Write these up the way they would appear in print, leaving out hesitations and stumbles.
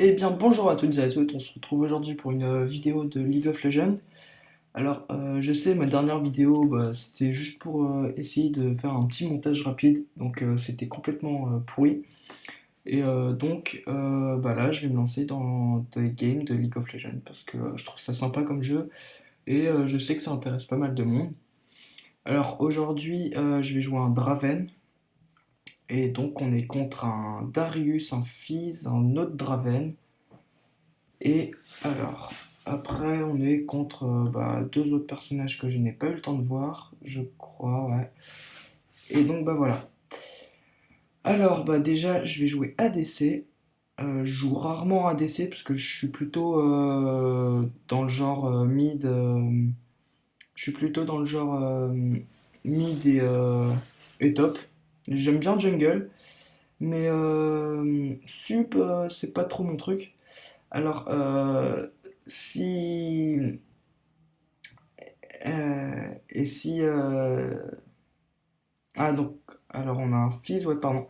Eh bien, bonjour à toutes et à tous, on se retrouve aujourd'hui pour une vidéo de League of Legends. Alors, je sais, ma dernière vidéo, c'était juste pour essayer de faire un petit montage rapide, donc c'était complètement pourri. Et là, je vais me lancer dans des games de League of Legends, parce que je trouve ça sympa comme jeu, et je sais que ça intéresse pas mal de monde. Alors, aujourd'hui, je vais jouer un Draven, et donc on est contre un Darius, un Fizz, un autre Draven. Et alors, après, on est contre deux autres personnages que je n'ai pas eu le temps de voir, je crois, ouais. Et donc, voilà. Alors, déjà, je vais jouer ADC. Je joue rarement ADC parce que je suis plutôt dans le genre mid. Je suis plutôt dans le genre mid et top. J'aime bien jungle, mais sup, c'est pas trop mon truc. Alors, si et si. Ah, donc. Alors, on a un fils, ouais, pardon.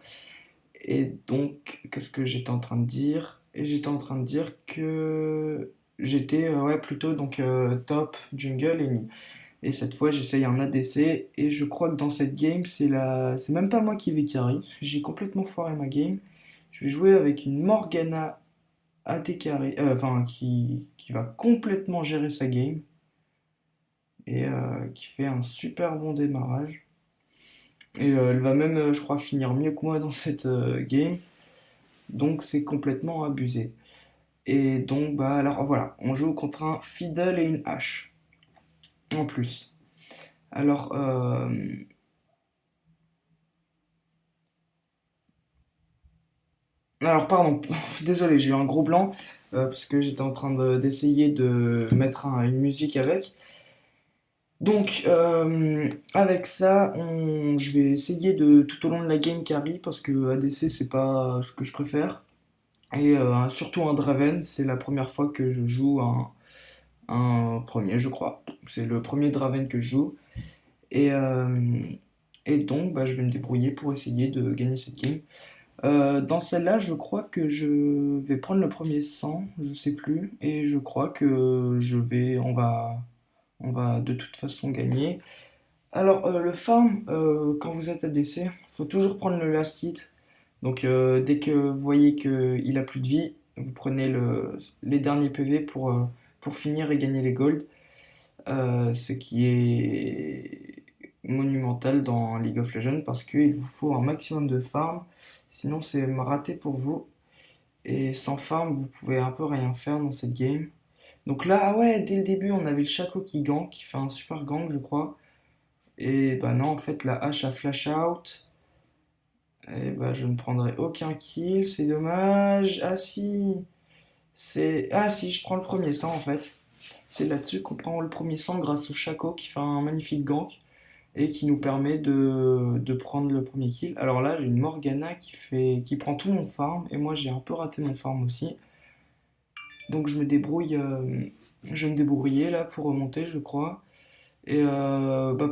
Et donc, qu'est-ce que j'étais en train de dire? Et j'étais en train de dire que j'étais ouais, plutôt donc top, jungle et mid. Et cette fois, j'essaye un ADC. Et je crois que dans cette game, c'est même pas moi qui vais carry. J'ai complètement foiré ma game. Je vais jouer avec une Morgana AD carry. Enfin, qui va complètement gérer sa game. Et qui fait un super bon démarrage. Et elle va même, je crois, finir mieux que moi dans cette game. Donc c'est complètement abusé. Et donc, alors voilà, on joue contre un Fiddle et une hache. En plus. Alors, pardon, désolé, j'ai eu un gros blanc. Parce que j'étais en train d'essayer de mettre une musique avec. Donc, avec ça, je vais essayer de tout au long de la game carry parce que ADC c'est pas ce que je préfère. Et surtout un Draven, c'est la première fois que je joue un premier, je crois. C'est le premier Draven que je joue. Et, donc, je vais me débrouiller pour essayer de gagner cette game. Dans celle-là, je crois que je vais prendre le premier 100, je sais plus. Et je crois que on va de toute façon gagner. Alors, le farm, quand vous êtes ADC, faut toujours prendre le last hit. Donc, dès que vous voyez qu'il a plus de vie, vous prenez les derniers PV pour finir et gagner les golds. Ce qui est monumental dans League of Legends parce qu'il vous faut un maximum de farm. Sinon, c'est raté pour vous. Et sans farm, vous pouvez un peu rien faire dans cette game. Donc là, ah ouais, dès le début, on avait le Shaco qui gank, qui fait un super gank, je crois. Et bah non, en fait, la hache a flash out. Et bah, je ne prendrai aucun kill, c'est dommage. Ah si, ah si, je prends le premier sang en fait. C'est là-dessus qu'on prend le premier sang grâce au Shaco qui fait un magnifique gank et qui nous permet de prendre le premier kill. Alors là, j'ai une Morgana qui prend tout mon farm et moi j'ai un peu raté mon farm aussi. Donc je vais me débrouiller là pour remonter, je crois. Et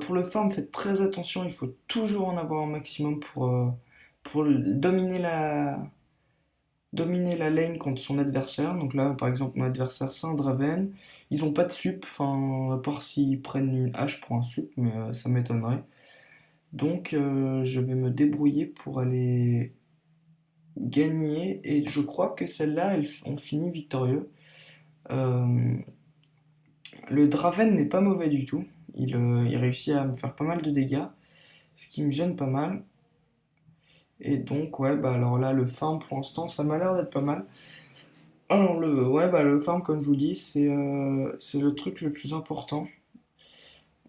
pour le farm, faites très attention, il faut toujours en avoir un maximum pour dominer la lane contre son adversaire. Donc là, par exemple, mon adversaire c'est un Draven. Ils ont pas de sup, enfin, à part s'ils prennent une hache pour un sup, mais ça m'étonnerait. Donc je vais me débrouiller pour aller gagner. Et je crois que celle-là, on finit victorieux. Euh, le Draven n'est pas mauvais du tout. Il réussit à me faire pas mal de dégâts, ce qui me gêne pas mal. Et donc, ouais, alors là, le farm pour l'instant, ça m'a l'air d'être pas mal. Alors, le farm, comme je vous dis, c'est le truc le plus important.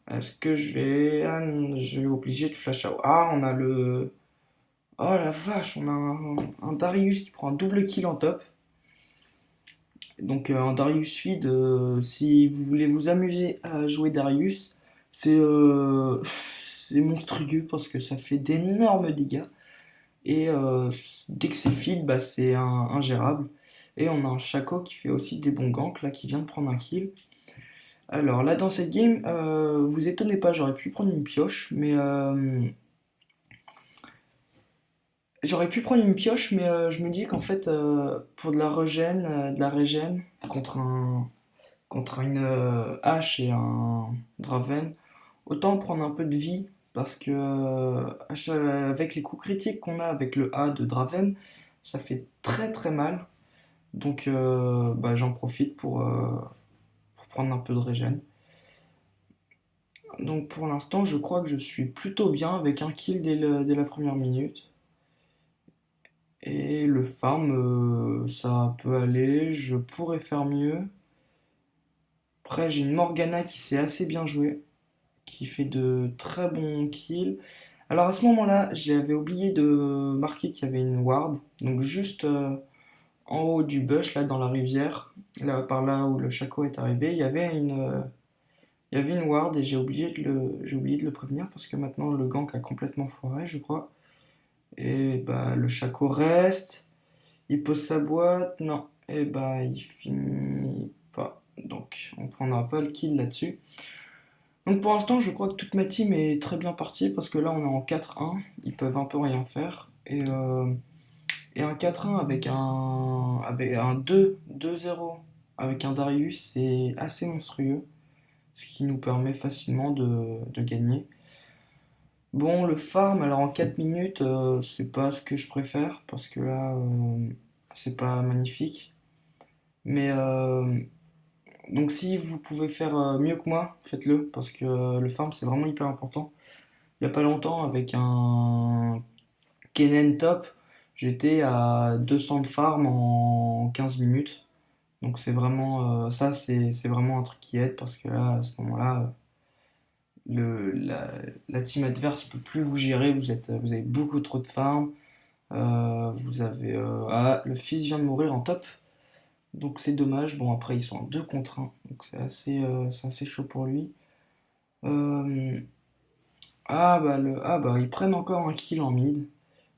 Est-ce que je vais. Ah, non, je vais obliger de flash out. Ah, on a le. Oh la vache, on a un Darius qui prend un double kill en top. Donc, un Darius feed, si vous voulez vous amuser à jouer Darius, c'est monstrueux parce que ça fait d'énormes dégâts. Et dès que c'est feed, c'est ingérable. Et on a un Shaco qui fait aussi des bons ganks, là, qui vient de prendre un kill. Alors là, dans cette game, vous étonnez pas, j'aurais pu prendre une pioche, mais J'aurais pu prendre une pioche, mais je me dis qu'en fait, pour de la régène, contre une hache et un Draven, autant prendre un peu de vie, parce que avec les coups critiques qu'on a avec le A de Draven, ça fait très très mal. Donc bah, j'en profite pour prendre un peu de régène. Donc pour l'instant, je crois que je suis plutôt bien avec un kill dès la première minute. Et le farm, ça peut aller, je pourrais faire mieux. Après, j'ai une Morgana qui s'est assez bien jouée, qui fait de très bons kills. Alors à ce moment-là, j'avais oublié de marquer qu'il y avait une ward, donc juste en haut du bush, là dans la rivière, là par là où le Shaco est arrivé, il y avait une ward et j'ai oublié de le prévenir parce que maintenant le gank a complètement foiré, je crois. Et bah le Shaco reste, il pose sa boîte, non, et bah il finit pas. Donc on prendra pas le kill là-dessus. Donc pour l'instant, je crois que toute ma team est très bien partie parce que là on est en 4-1, ils peuvent un peu rien faire. Et un 4-1 avec un 2-0 avec un Darius, c'est assez monstrueux, ce qui nous permet facilement de gagner. Bon, le farm, alors en 4 minutes, c'est pas ce que je préfère parce que là, c'est pas magnifique. Mais donc si vous pouvez faire mieux que moi, faites-le parce que le farm c'est vraiment hyper important. Il y a pas longtemps avec un Kennen top, j'étais à 200 de farm en 15 minutes. Donc c'est vraiment ça c'est vraiment un truc qui aide parce que là à ce moment-là le la team adverse peut plus vous gérer, vous avez beaucoup trop de farm. Vous avez ah, le fils vient de mourir en top. Donc c'est dommage. Bon après ils sont en 2 contre 1. Donc c'est assez chaud pour lui. Euh, ah bah ils prennent encore un kill en mid.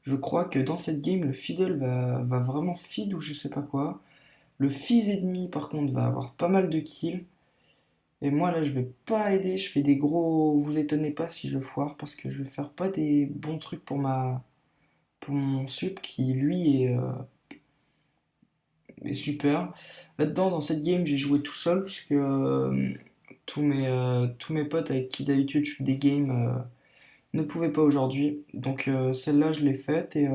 Je crois que dans cette game le fiddle va vraiment feed ou je sais pas quoi. Le fils ennemi par contre va avoir pas mal de kills. Et moi là je vais pas aider, je fais des gros. Vous étonnez pas si je foire parce que je vais faire pas des bons trucs pour mon sup qui lui est super. Là-dedans dans cette game j'ai joué tout seul parce que tous mes potes avec qui d'habitude je fais des games ne pouvaient pas aujourd'hui. Donc celle-là je l'ai faite et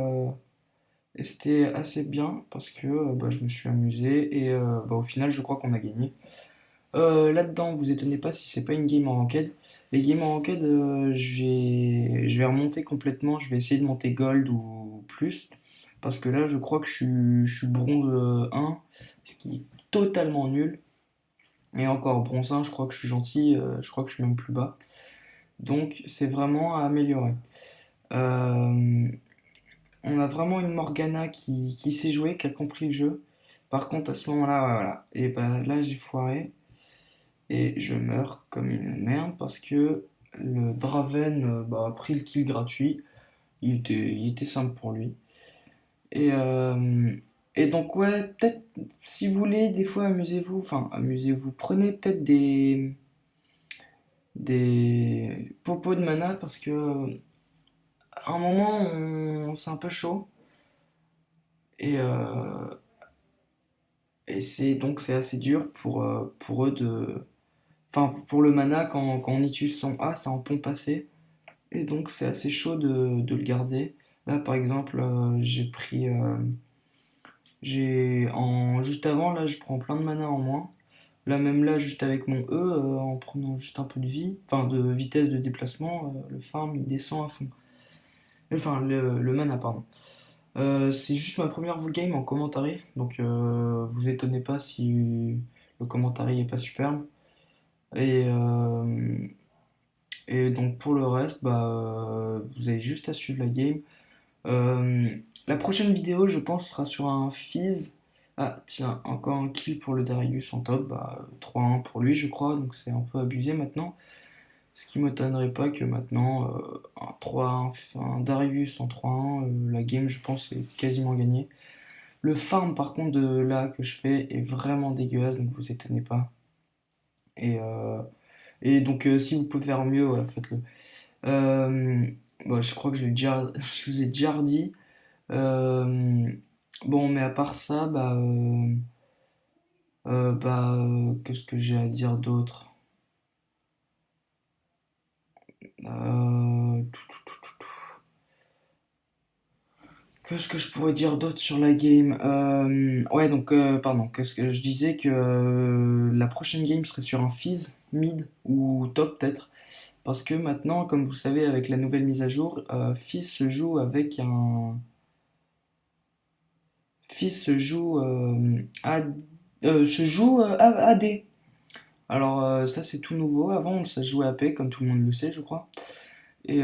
c'était assez bien parce que bah, je me suis amusé et bah, au final je crois qu'on a gagné. Là-dedans, vous étonnez pas si c'est pas une game en ranked. Les games en ranked, je vais remonter complètement. Je vais essayer de monter gold ou plus. Parce que là, je crois que je suis bronze 1, ce qui est totalement nul. Et encore, bronze 1, je crois que je suis gentil, je crois que je suis même plus bas. Donc, c'est vraiment à améliorer. Euh, on a vraiment une Morgana qui sait jouer, qui a compris le jeu. Par contre, à ce moment-là, ouais, voilà. Et ben là, j'ai foiré. Et je meurs comme une merde parce que le Draven bah, a pris le kill gratuit. Il était simple pour lui. Et, euh, et donc, ouais, peut-être si vous voulez, des fois, amusez-vous. Enfin, amusez-vous. Prenez peut-être des popos de mana parce que à un moment, c'est un peu chaud. Et, et c'est assez dur pour eux de. Enfin, pour le mana, quand on utilise son A, ça en pompe assez. Et donc c'est assez chaud de le garder. Là par exemple, j'ai pris. Juste avant, là je prends plein de mana en moins. Là même là, juste avec mon E, en prenant juste un peu de vie, enfin de vitesse de déplacement, le farm il descend à fond. Enfin le mana, pardon. C'est juste ma première game en commentary, donc vous étonnez pas si le commentary est pas superbe. Et, euh, et donc pour le reste, bah, vous avez juste à suivre la game. Euh, la prochaine vidéo, je pense, sera sur un Fizz. Ah, tiens, encore un kill pour le Darius en top. Bah, 3-1 pour lui, je crois, donc c'est un peu abusé maintenant. Ce qui m'étonnerait pas que maintenant, un 3-1, un Darius en 3-1, la game, je pense, est quasiment gagnée. Le farm, par contre, de là que je fais est vraiment dégueulasse, donc vous étonnez pas. Et, euh, et donc, si vous pouvez faire mieux, ouais, faites-le. Euh, bah, je crois que je vous ai déjà dit. Euh, bon, mais à part ça, qu'est-ce que j'ai à dire d'autre? Euh, Qu'est-ce que je pourrais dire d'autre sur la game? Ouais, donc, pardon, qu'est-ce que je disais que la prochaine game serait sur un Fizz, mid ou top peut-être. Parce que maintenant, comme vous savez, avec la nouvelle mise à jour, Fizz se joue avec un. Fizz se joue, se joue AD. Alors, ça c'est tout nouveau. Avant, ça se jouait AP, comme tout le monde le sait, je crois. Et,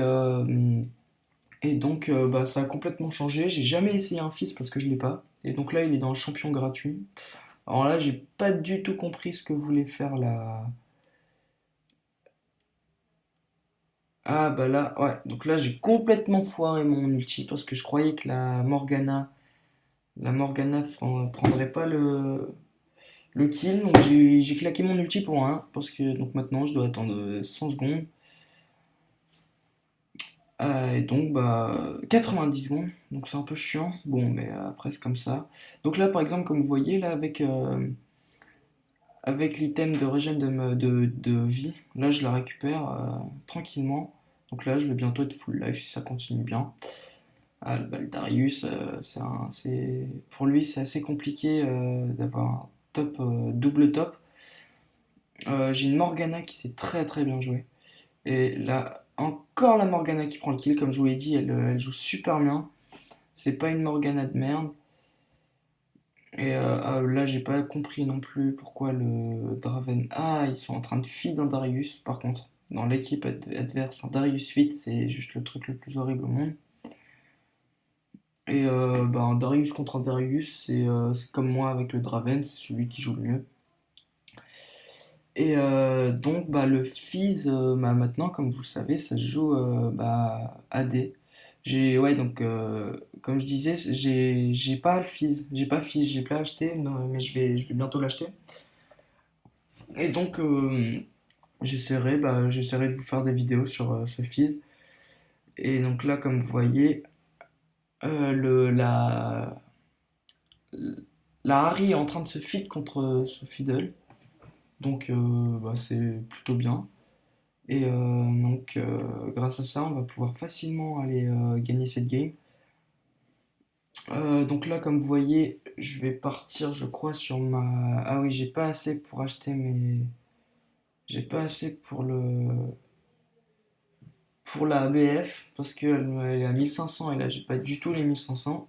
donc, ça a complètement changé. J'ai jamais essayé un Fizz parce que je l'ai pas. Et donc là, il est dans le champion gratuit. Alors là, j'ai pas du tout compris ce que voulait faire la. Ah bah là, ouais. Donc là, j'ai complètement foiré mon ulti parce que je croyais que la Morgana prendrait pas le kill. Donc j'ai claqué mon ulti pour un parce que donc maintenant, je dois attendre 100 secondes. Et donc, 90 secondes. Donc c'est un peu chiant. Bon, mais après, c'est comme ça. Donc là, par exemple, comme vous voyez, là, avec l'item de régène de vie, là je la récupère tranquillement. Donc là je vais bientôt être full life si ça continue bien. Ah, le Darius, pour lui c'est assez compliqué d'avoir un top, double top. J'ai une Morgana qui s'est très très bien jouée. Et là, encore la Morgana qui prend le kill, comme je vous l'ai dit, elle joue super bien. C'est pas une Morgana de merde. Et là, j'ai pas compris non plus pourquoi le Draven. Ah, ils sont en train de feed un Darius, par contre. Dans l'équipe adverse, un Darius feed, c'est juste le truc le plus horrible au monde. Et un Darius contre un Darius, c'est comme moi avec le Draven, c'est celui qui joue le mieux. Et donc, le Fizz, maintenant, comme vous le savez, ça se joue AD. Ouais, donc, comme je disais, j'ai pas le Fizz, j'ai pas Fizz, j'ai pas acheté, non, mais je vais bientôt l'acheter. Et donc, j'essaierai de vous faire des vidéos sur ce fil. Et donc là, comme vous voyez, la Harry est en train de se feed contre ce Fiddle. Donc, c'est plutôt bien. Et donc, grâce à ça, on va pouvoir facilement aller gagner cette game. Donc là, comme vous voyez, je vais partir, je crois, sur ma. Ah oui, j'ai pas assez pour acheter mes. J'ai pas assez pour la ABF parce qu'elle est à 1500 et là j'ai pas du tout les 1500.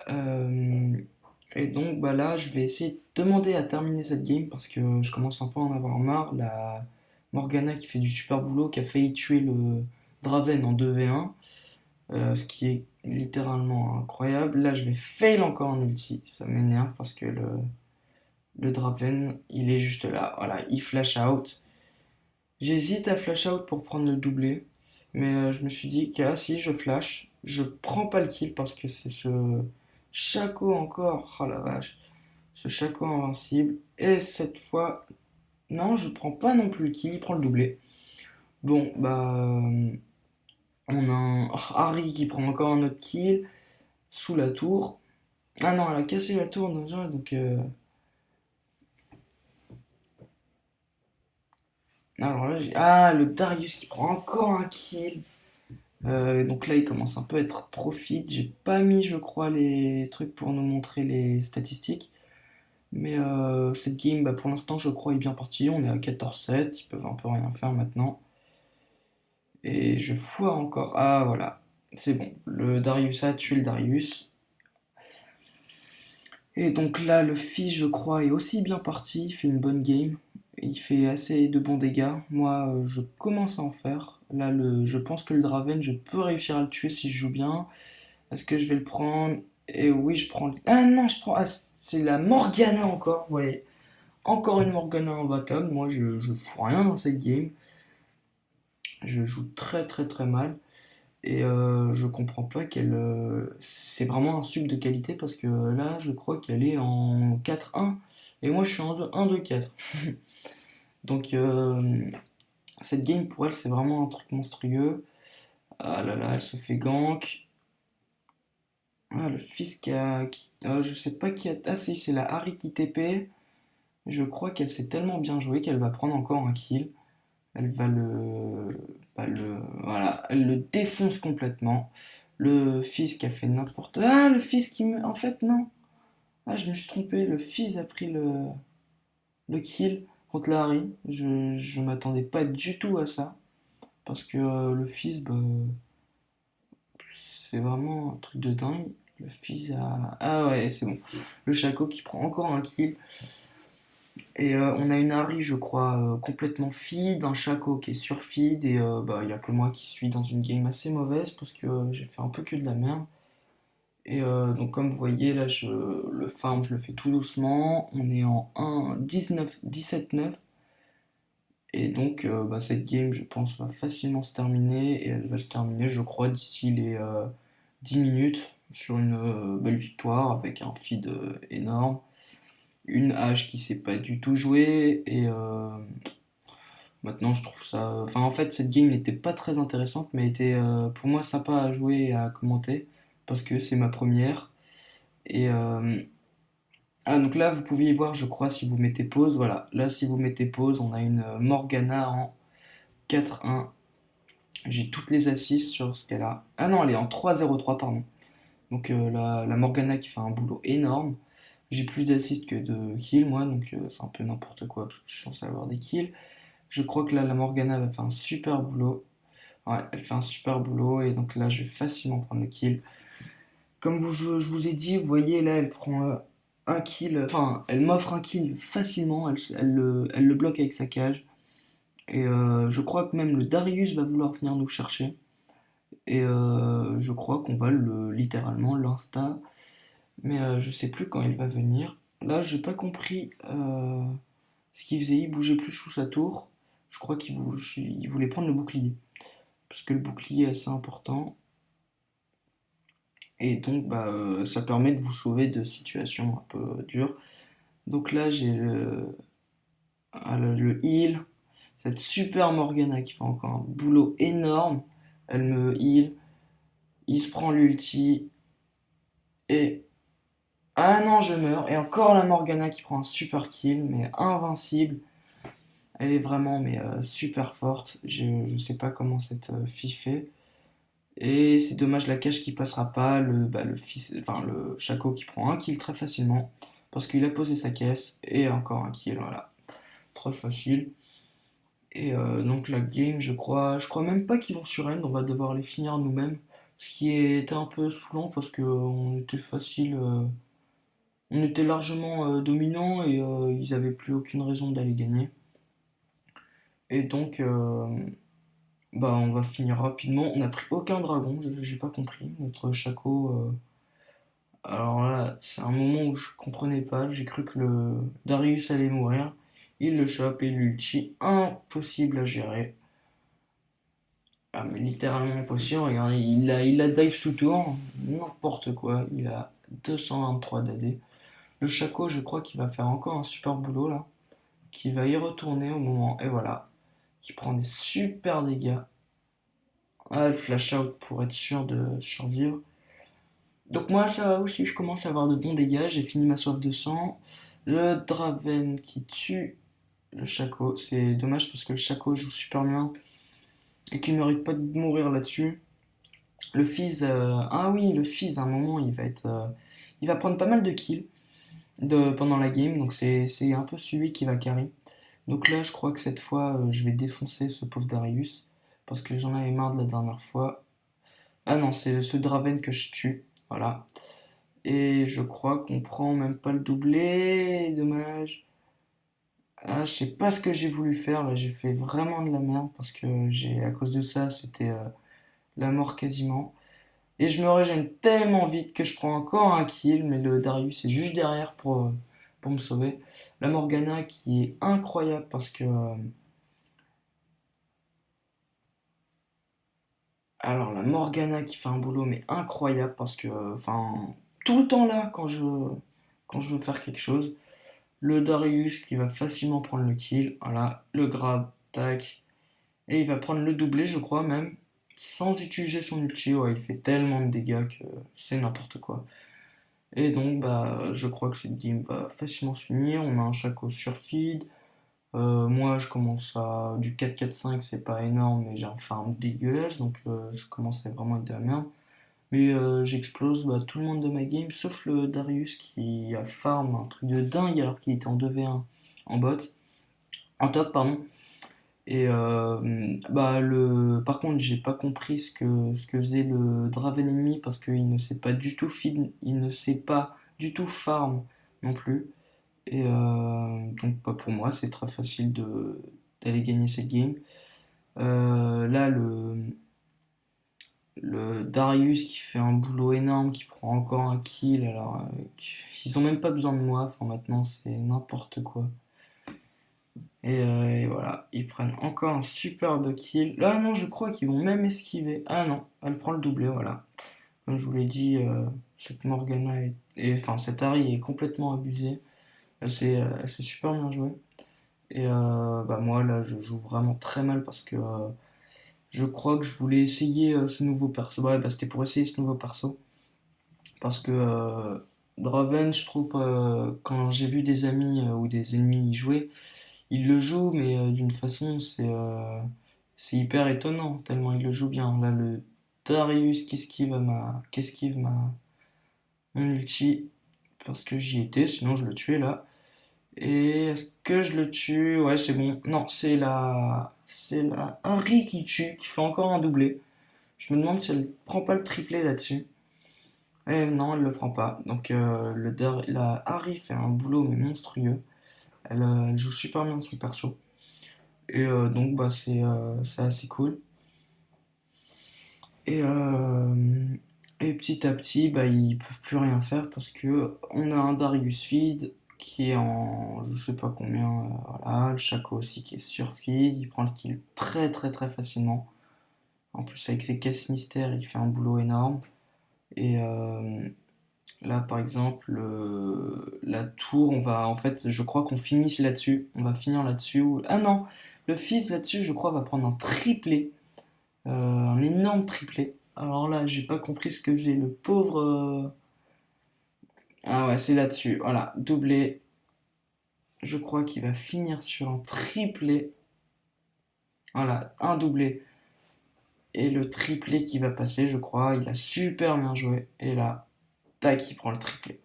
Euh, et donc là je vais essayer de demander à terminer cette game parce que je commence un peu à en avoir marre. La Morgana qui fait du super boulot, qui a failli tuer le Draven en 2v1, ce qui est littéralement incroyable. Là je vais fail encore en ulti, ça m'énerve parce que le Draven il est juste là, voilà, il flash out. J'hésite à flash out pour prendre le doublé, mais je me suis dit que si je flash, je prends pas le kill parce que c'est ce Shaco encore, oh la vache, ce Shaco invincible. Et cette fois, non, je prends pas non plus le kill, il prend le doublé. Bon, on a un Harry qui prend encore un autre kill sous la tour. Ah non, elle a cassé la tour déjà, donc. Alors là, ah, le Darius qui prend encore un kill. Donc là, il commence un peu à être trop fit. J'ai pas mis, je crois, les trucs pour nous montrer les statistiques. Mais cette game, pour l'instant, je crois, est bien partie. On est à 14-7. Ils peuvent un peu rien faire maintenant. Et je foire encore. Ah, voilà. C'est bon. Le Darius a tué le Darius. Et donc là, le fils, je crois, est aussi bien parti. Il fait une bonne game. Il fait assez de bons dégâts. Moi, je commence à en faire. Là, je pense que le Draven, je peux réussir à le tuer si je joue bien. Est-ce que je vais le prendre? Et oui, je prends. Ah non, je prends. Ah, c'est la Morgana encore, vous voyez. Encore une Morgana imbattable. Moi, je fous rien dans cette game. Je joue très très très mal. Et je comprends pas qu'elle. C'est vraiment un sub de qualité parce que là, je crois qu'elle est en 4-1. Et moi, je suis en 1-2-4. Donc, cette game pour elle, c'est vraiment un truc monstrueux. Ah là là, elle se fait gank. Ah, le fils je sais pas qui a... Ah si, c'est la Harry qui TP. Je crois qu'elle sait tellement bien jouer qu'elle va prendre encore un kill. Elle va voilà, elle le défonce complètement. Le fils qui a fait n'importe... Ah, le fils qui me... En fait, non. Ah, je me suis trompé. Le fils a pris le kill contre la Harry. Je m'attendais pas du tout à ça. Parce que le fils, bah, c'est vraiment un truc de dingue. Le fils a... Ah ouais, c'est bon. Le Chaco qui prend encore un kill. Et on a une Harry, je crois, complètement feed, un Chaco qui est sur feed, et bah, il n'y a que moi qui suis dans une game assez mauvaise parce que j'ai fait un peu que de la merde. Et donc, comme vous voyez, là, le farm, je le fais tout doucement. On est en 17-9. Et donc, bah, cette game, je pense, va facilement se terminer. Et elle va se terminer, je crois, d'ici les 10 minutes sur une belle victoire avec un feed énorme. Une hache qui sait pas du tout jouer. Et maintenant, je trouve ça. Enfin, en fait, cette game n'était pas très intéressante, mais était pour moi sympa à jouer et à commenter. Parce que c'est ma première. Et. Ah, donc là, vous pouvez y voir, je crois, si vous mettez pause. Voilà. Là, si vous mettez pause, on a une Morgana en 4-1. J'ai toutes les assists sur ce qu'elle a. Ah non, elle est en 3-0-3, pardon. Donc la Morgana qui fait un boulot énorme. J'ai plus d'assists que de kills, moi, donc c'est un peu n'importe quoi, parce que je suis censé avoir des kills. Je crois que là, la Morgana va faire un super boulot. Ouais, elle fait un super boulot, et donc là, je vais facilement prendre le kill. Comme je vous ai dit, vous voyez, là, elle prend un kill, enfin, elle m'offre un kill facilement, elle le bloque avec sa cage. Et je crois que même le Darius va vouloir venir nous chercher. Et je crois qu'on va littéralement l'insta. Mais je sais plus quand il va venir. Là, j'ai pas compris ce qu'il faisait. Il bougeait plus sous sa tour. Je crois il voulait prendre le bouclier. Parce que le bouclier est assez important. Et donc, bah, ça permet de vous sauver de situations un peu dures. Donc là, j'ai le heal. Cette super Morgana qui fait encore un boulot énorme. Elle me heal. Il se prend l'ulti. Et ah non, je meurs. Et encore la Morgana qui prend un super kill, mais invincible. Elle est vraiment mais, super forte. Je sais pas comment cette fille fait. Et c'est dommage la cache qui passera pas. Le fils, enfin, le Chaco qui prend un kill très facilement. Parce qu'il a posé sa caisse. Et encore un kill, voilà. Trop facile. Et donc la game, je crois même pas qu'ils vont sur end. On va devoir les finir nous-mêmes. Ce qui était un peu saoulant parce qu'on était facile. On était largement dominants et ils avaient plus aucune raison d'aller gagner. Et donc, bah, on va finir rapidement. On n'a pris aucun dragon, j'ai pas compris. Notre Chaco. Alors là, c'est un moment où je comprenais pas. J'ai cru que le Darius allait mourir. Il le chope et l'ulti. Impossible à gérer. Ah, mais littéralement impossible. Regardez, il a dive sous tour. N'importe quoi. Il a 223 d'AD. Le Chaco, je crois qu'il va faire encore un super boulot là. Qui va y retourner au moment. Et voilà. Qui prend des super dégâts. Ah, le flash out pour être sûr de survivre. Donc moi ça va aussi, je commence à avoir de bons dégâts, j'ai fini ma soif de sang. Le Draven qui tue le Chaco, c'est dommage parce que le Chaco joue super bien et qu'il ne mérite pas de mourir là-dessus. Le Fizz, ah oui, le Fizz à un moment il va prendre pas mal de kills pendant la game, donc c'est un peu celui qui va carry. Donc là je crois que cette fois je vais défoncer ce pauvre Darius parce que j'en avais marre de la dernière fois. Ah non, c'est ce Draven que je tue, voilà. Et je crois qu'on prend même pas le doublé, dommage. Ah, je sais pas ce que j'ai voulu faire, là j'ai fait vraiment de la merde parce que à cause de ça, c'était la mort quasiment. Et je me régène tellement vite que je prends encore un kill, mais le Darius est juste derrière pour me sauver. La Morgana qui est incroyable parce que... alors la Morgana qui fait un boulot mais incroyable parce que... Enfin, tout le temps là quand je veux faire quelque chose. Le Darius qui va facilement prendre le kill. Voilà, le grab, tac. Et il va prendre le doublé, je crois même. sans utiliser son ulti. Ouais, il fait tellement de dégâts que c'est n'importe quoi. Et donc, bah, je crois que cette game va facilement se finir. On a un Shaco sur feed. Moi, je commence à du 4-4-5, c'est pas énorme, mais j'ai un farm dégueulasse, donc ça commence à vraiment être de la merde. Mais j'explose bah, tout le monde de ma game, sauf le Darius qui a farm un truc de dingue alors qu'il était en 2v1 en bot, en top, pardon. Et bah par contre, j'ai pas compris ce que faisait le Draven ennemi parce qu'il ne sait pas du tout feed, il ne sait pas du tout farm non plus. Et donc bah, pour moi, c'est très facile d'aller gagner cette game. Là, le Darius qui fait un boulot énorme, qui prend encore un kill, alors ils ont même pas besoin de moi. Enfin maintenant, c'est n'importe quoi. Et voilà, ils prennent encore un superbe kill. Là, non, je crois qu'ils vont même esquiver. Ah non, elle prend le doublé, voilà. Comme je vous l'ai dit, cette Morgana enfin cette Harry est complètement abusée. Elle s'est super bien jouée. Et bah moi là, je joue vraiment très mal parce que je crois que je voulais essayer ce nouveau perso. Ouais, bah c'était pour essayer ce nouveau perso. Parce que Draven, je trouve, quand j'ai vu des amis ou des ennemis y jouer, ils le jouent, mais d'une façon, c'est hyper étonnant, tellement ils le jouent bien. Là, le Darius qu'esquive mon ulti, parce que j'y étais, sinon je le tuais là. Et est-ce que je le tue? Ouais, c'est bon. Non, c'est la Harry qui tue, qui fait encore un doublé. Je me demande si elle prend pas le triplé là-dessus. Eh non, elle le prend pas. Donc la Harry fait un boulot mais monstrueux. Elle joue super bien son perso. Et donc bah c'est assez cool. Et, et petit à petit, bah, ils peuvent plus rien faire parce que on a un Darius feed qui est en je sais pas combien, voilà, le Shaco aussi qui est sur feed, il prend le kill très très très facilement. En plus avec ses caisses mystères, il fait un boulot énorme. Et là par exemple, la tour, on va en fait, je crois qu'on finisse là-dessus. On va finir là-dessus. Ah non, le fils là-dessus, je crois, va prendre un triplé. Un énorme triplé. Alors là, j'ai pas compris ce que faisait le pauvre. Ah ouais, c'est là-dessus. Voilà, doublé. Je crois qu'il va finir sur un triplé. Voilà, un doublé. Et le triplé qui va passer, je crois. Il a super bien joué. Et là, tac, il prend le triplé.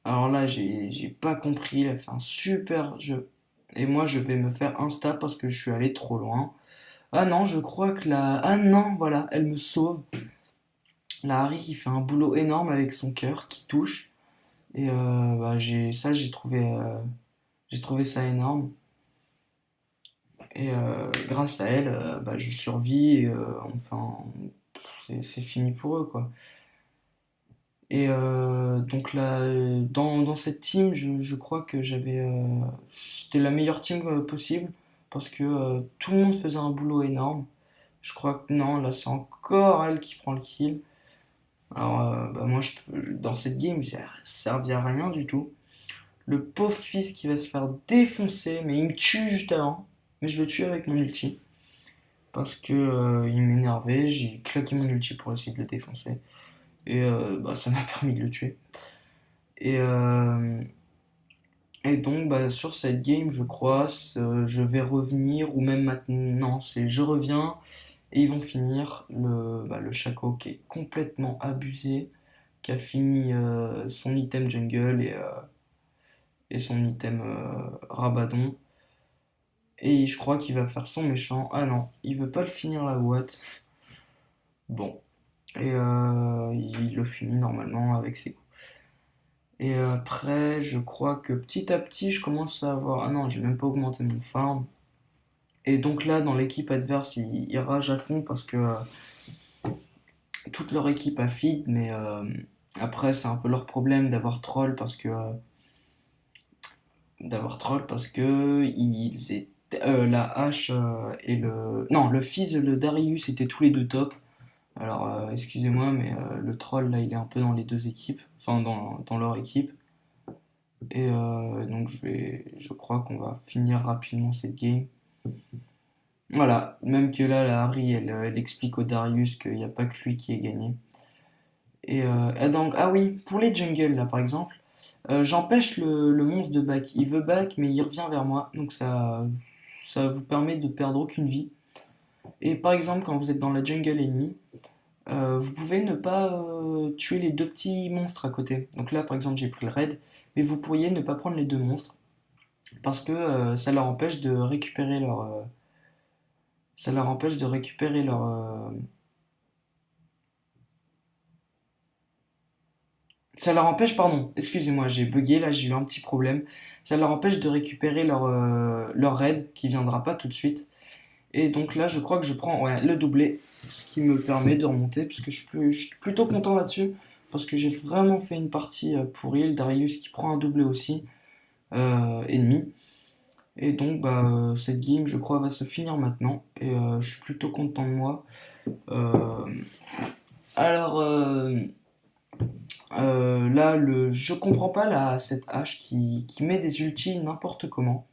Alors là, j'ai pas compris. Il a fait un super jeu. Et moi, je vais me faire insta parce que je suis allé trop loin. Ah non, je crois que la. Ah non, voilà, elle me sauve. La Harry qui fait un boulot énorme avec son cœur qui touche. Et bah, j'ai trouvé ça énorme. Et grâce à elle, bah, je survis. Et, enfin, c'est fini pour eux, quoi. Et donc là, dans cette team, je crois que c'était la meilleure team possible parce que tout le monde faisait un boulot énorme. Je crois que non, là c'est encore elle qui prend le kill. Alors bah, moi, dans cette game, j'ai servi à rien du tout. Le pauvre fils qui va se faire défoncer, mais il me tue juste avant. Mais je le tue avec mon ulti. Parce que il m'énervait, j'ai claqué mon ulti pour essayer de le défoncer. Et bah, ça m'a permis de le tuer. Et, euh, et donc bah, sur cette game, je crois, je vais revenir, ou même maintenant, c'est je reviens, et ils vont finir le Shaco qui est complètement abusé, qui a fini son item jungle et son item Rabadon. Et je crois qu'il va faire son méchant. Ah non, il veut pas le finir la boîte. Bon. Et il le finit normalement avec ses coups. Et après, je crois que petit à petit, je commence à avoir. Ah non, j'ai même pas augmenté mon farm. Et donc là, dans l'équipe adverse, ils ragent à fond parce que toute leur équipe a feed, mais après, c'est un peu leur problème d'avoir troll parce que la hache et le non le fils et le Darius étaient tous les deux top. Alors excusez-moi mais le troll là il est un peu dans les deux équipes, enfin dans leur équipe. Et donc je crois qu'on va finir rapidement cette game. Voilà, même que là, la Harry, elle explique au Darius qu'il n'y a pas que lui qui est gagné. Et donc, ah oui, pour les jungles, là, par exemple, j'empêche le monstre de back. Il veut back, mais il revient vers moi, donc ça vous permet de perdre aucune vie. Et par exemple, quand vous êtes dans la jungle ennemie, vous pouvez ne pas tuer les deux petits monstres à côté. Donc là, par exemple, j'ai pris le raid, mais vous pourriez ne pas prendre les deux monstres parce que ça leur empêche de récupérer ça leur empêche de récupérer ça leur empêche, pardon, excusez-moi, j'ai bugué là, j'ai eu un petit problème. Ça leur empêche de récupérer leur raid qui viendra pas tout de suite. Et donc là, je crois que je prends ouais, le doublé, ce qui me permet de remonter, puisque je suis plutôt content là-dessus, parce que j'ai vraiment fait une partie pourrie, le Darius qui prend un doublé aussi, ennemi. Et donc, cette game, je crois, va se finir maintenant, et je suis plutôt content de moi. Euh, alors, là, je comprends pas cette hache qui met des ultis n'importe comment.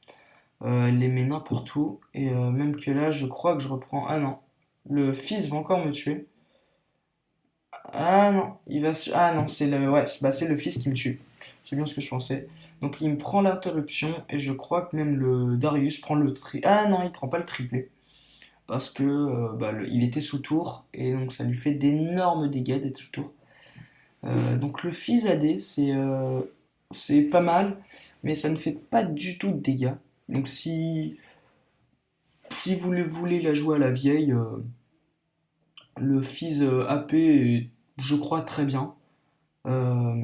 Elle les met n'importe où. Et même que là, je crois que je reprends. Ah non, le fils va encore me tuer. Ah non, ah non, c'est le fils qui me tue. C'est bien ce que je pensais. Donc il me prend l'interruption et je crois que même le Darius prend le Ah non, il prend pas le triplé parce que il était sous tour et donc ça lui fait d'énormes dégâts d'être sous tour. Donc le fils AD c'est pas mal, mais ça ne fait pas du tout de dégâts. Donc si vous voulez la jouer à la vieille, le fils AP est, je crois, très bien. Euh,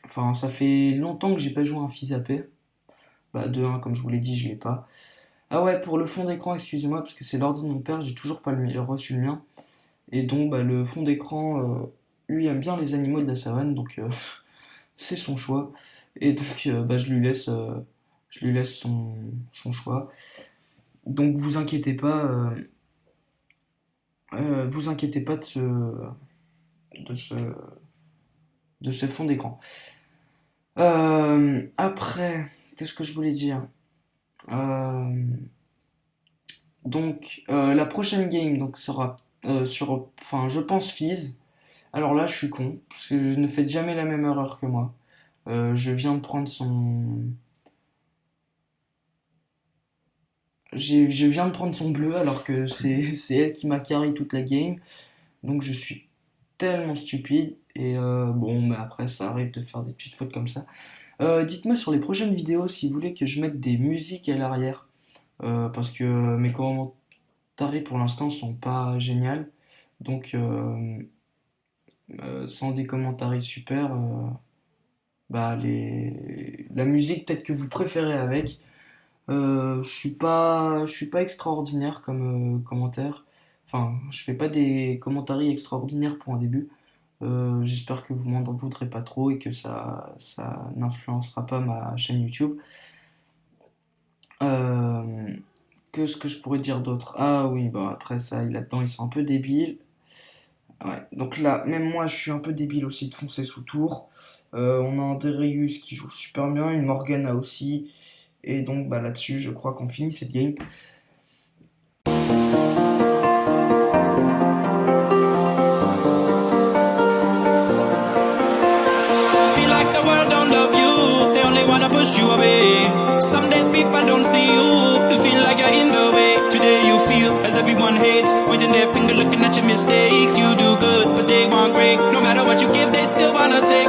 Enfin, ça fait longtemps que j'ai pas joué un fils AP. Bah, de 1, comme je vous l'ai dit, je l'ai pas. Ah ouais, pour le fond d'écran, excusez-moi, parce que c'est l'ordi de mon père, j'ai toujours pas reçu le mien. Et donc, le fond d'écran, lui aime bien les animaux de la savane, donc c'est son choix. Et donc, je lui laisse son choix. Donc, vous inquiétez pas de ce, de ce fond d'écran. Après, qu'est-ce que je voulais dire? Euh, la prochaine game donc sera enfin, je pense Fizz. Alors là, je suis con, parce que je ne fais jamais la même erreur que moi. Je viens de prendre je viens de prendre son bleu alors que c'est elle qui m'a carry toute la game. Donc je suis tellement stupide. Et bon, mais après, ça arrive de faire des petites fautes comme ça. Dites-moi sur les prochaines vidéos si vous voulez que je mette des musiques à l'arrière. Parce que mes commentaires pour l'instant sont pas géniales. Donc, sans des commentaires super, la musique peut-être que vous préférez avec. Je suis pas extraordinaire comme commentaire. Enfin, je fais pas des commentaires extraordinaires pour un début. J'espère que vous m'en voudrez pas trop et que ça n'influencera pas ma chaîne YouTube. Euh, que ce que je pourrais dire d'autre? Ah oui, bon après ça, là-dedans ils sont un peu débiles. Ouais, donc là, même moi je suis un peu débile aussi de foncer sous tour. On a un Darius qui joue super bien, une Morgana aussi. Et donc là-dessus, je crois qu'on finit cette game. Feel like the world don't love you, they only wanna push you away. Some days people don't see you, you feel like you're in the way. Today you feel as everyone hates, pointing their finger looking at your mistakes. You do good, but they want great. No matter what you give, they still wanna take.